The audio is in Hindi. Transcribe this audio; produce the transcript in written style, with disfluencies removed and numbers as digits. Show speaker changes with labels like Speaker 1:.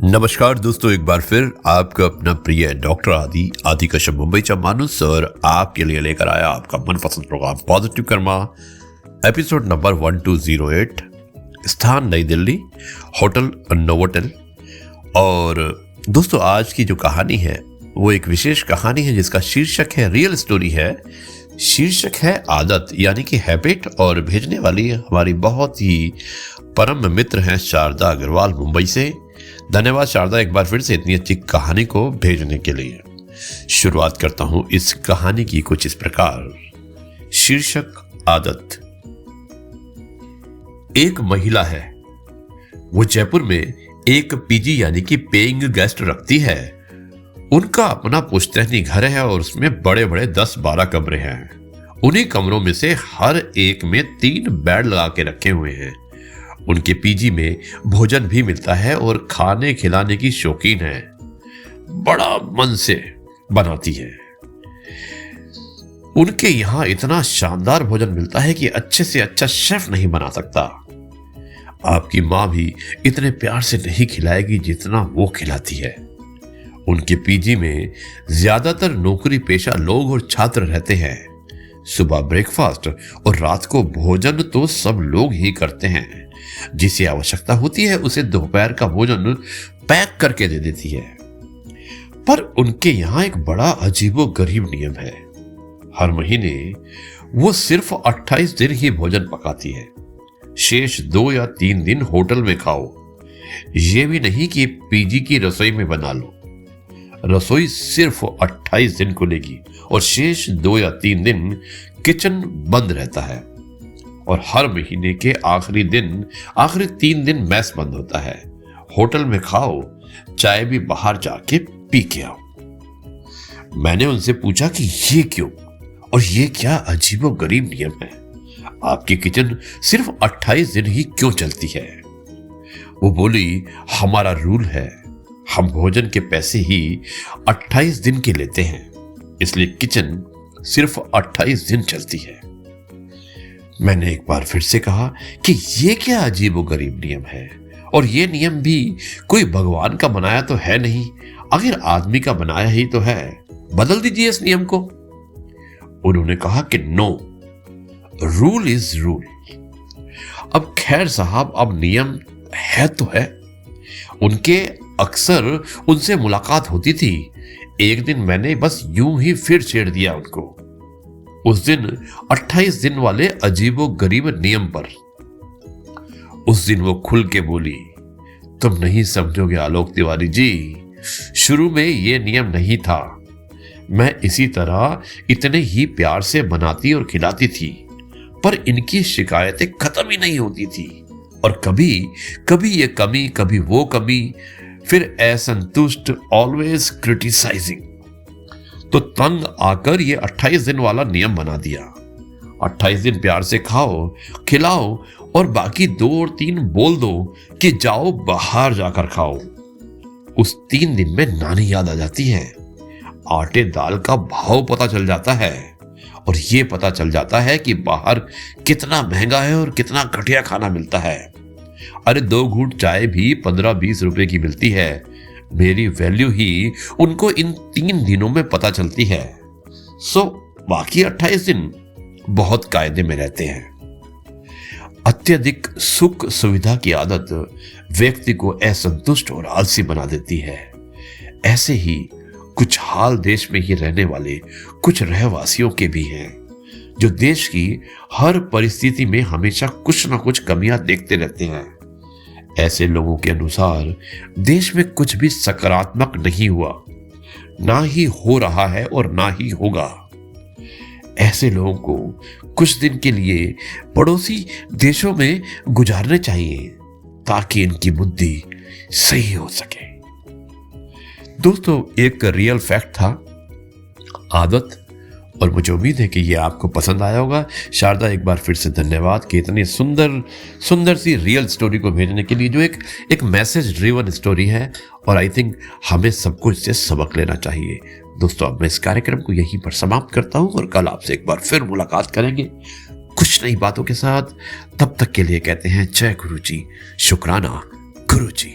Speaker 1: नमस्कार दोस्तों, एक बार फिर आपका अपना प्रिय डॉक्टर आदि कश्यप मुंबईचा माणूस और आपके लिए लेकर आया आपका मनपसंद program positive karma, episode number 1208, स्थान नई दिल्ली, होटल नोवोटेल। और दोस्तों, आज की जो कहानी है वो एक विशेष कहानी है जिसका शीर्षक है, रियल स्टोरी है, शीर्षक है आदत यानी कि हैबिट। और भेजने वाली हमारी बहुत ही परम मित्र हैं शारदा अग्रवाल मुंबई से। धन्यवाद शारदा, एक बार फिर से इतनी अच्छी कहानी को भेजने के लिए। शुरुआत करता हूं इस कहानी की कुछ इस प्रकार। शीर्षक आदत। एक महिला है, वो जयपुर में एक पीजी यानी कि पेइंग गेस्ट रखती है। उनका अपना पुश्तैनी घर है और उसमें बड़े बड़े 10-12 कमरे हैं। उन्हीं कमरों में से हर एक में 3 बेड लगा के रखे हुए हैं। उनके पीजी में भोजन भी मिलता है और खाने खिलाने की शौकीन है, बड़ा मन से बनाती है। उनके यहां इतना शानदार भोजन मिलता है कि अच्छे से अच्छा शेफ नहीं बना सकता। आपकी मां भी इतने प्यार से नहीं खिलाएगी जितना वो खिलाती है। उनके पीजी में ज्यादातर नौकरी पेशा लोग और छात्र रहते हैं। सुबह ब्रेकफास्ट और रात को भोजन तो सब लोग ही करते हैं। जिसे आवश्यकता होती है उसे दोपहर का भोजन पैक करके दे देती है। पर उनके यहां एक बड़ा अजीबोगरीब नियम है। हर महीने वो सिर्फ 28 दिन ही भोजन पकाती है। शेष 2 या 3 दिन होटल में खाओ। ये भी नहीं कि पीजी की रसोई में बना लो। रसोई सिर्फ 28 दिन खुलेगी और शेष 2 या 3 दिन किचन बंद रहता है। और हर महीने के आखिरी 3 दिन मैस बंद होता है। होटल में खाओ, चाय भी बाहर जाके पी के आओ। मैंने उनसे पूछा कि ये क्यों और ये क्या अजीबोगरीब नियम है? आपकी किचन सिर्फ 28 दिन ही क्यों चलती है? वो बोली, हमारा रूल है, हम भोजन के पैसे ही 28 दिन के लेते हैं, इसलिए किचन सिर्फ 28 दिन चलती है। मैंने एक बार फिर से कहा कि ये क्या अजीबोगरीब नियम है, और ये नियम भी कोई भगवान का बनाया तो है नहीं, आखिर आदमी का बनाया ही तो है, बदल दीजिए इस नियम को। उन्होंने कहा कि नो, रूल इज रूल। अब खैर साहब, अब नियम है तो है। उनके अक्सर उनसे मुलाकात होती थी। एक दिन मैंने बस यूं ही फिर छेड़ दिया उनको, उस दिन 28 दिन वाले अजीबोगरीब नियम पर। उस दिन वो खुल के बोली, तुम नहीं समझोगे आलोक तिवारी जी, शुरू में ये नियम नहीं था। मैं इसी तरह इतने ही प्यार से बनाती और खिलाती थी, पर इनकी शिकायतें खत्म ही नहीं होती थी। और कभी कभी ये कमी, कभी वो कमी, फिर असंतुष्ट, ऑलवेज क्रिटिसाइजिंग। तो तंग आकर ये 28 दिन वाला नियम बना दिया। 28 दिन प्यार से खाओ, खिलाओ और बाकी 2 और 3 बोल दो कि जाओ बाहर जाकर खाओ। उस 3 दिन में नानी याद आ जाती है। आटे दाल का भाव पता चल जाता है और ये पता चल जाता है कि बाहर कितना महंगा है और कितना घटिया खाना मिलता है। अरे 2 घूंट चाय भी 15-20 रुपए की मिलती है। मेरी वैल्यू ही उनको इन 3 दिनों में पता चलती है। सो बाकी 28 दिन बहुत कायदे में रहते हैं। अत्यधिक सुख सुविधा की आदत व्यक्ति को असंतुष्ट और आलसी बना देती है। ऐसे ही कुछ हाल देश में ही रहने वाले कुछ रहवासियों के भी हैं, जो देश की हर परिस्थिति में हमेशा कुछ ना कुछ कमियां देखते रहते हैं। ऐसे लोगों के अनुसार देश में कुछ भी सकारात्मक नहीं हुआ, ना ही हो रहा है और ना ही होगा। ऐसे लोगों को कुछ दिन के लिए पड़ोसी देशों में गुजारने चाहिए ताकि इनकी बुद्धि सही हो सके। दोस्तों, एक रियल फैक्ट था आदत, और मुझे उम्मीद है कि ये आपको पसंद आया होगा। शारदा, एक बार फिर से धन्यवाद कि इतनी सुंदर सी रियल स्टोरी को भेजने के लिए, जो एक मैसेज ड्रिवन स्टोरी है। और आई थिंक हमें सबको इससे सबक लेना चाहिए। दोस्तों, अब मैं इस कार्यक्रम को यहीं पर समाप्त करता हूं और कल आपसे एक बार फिर मुलाकात करेंगे कुछ नई बातों के साथ। तब तक के लिए कहते हैं जय गुरु जी, शुक्राना गुरु जी।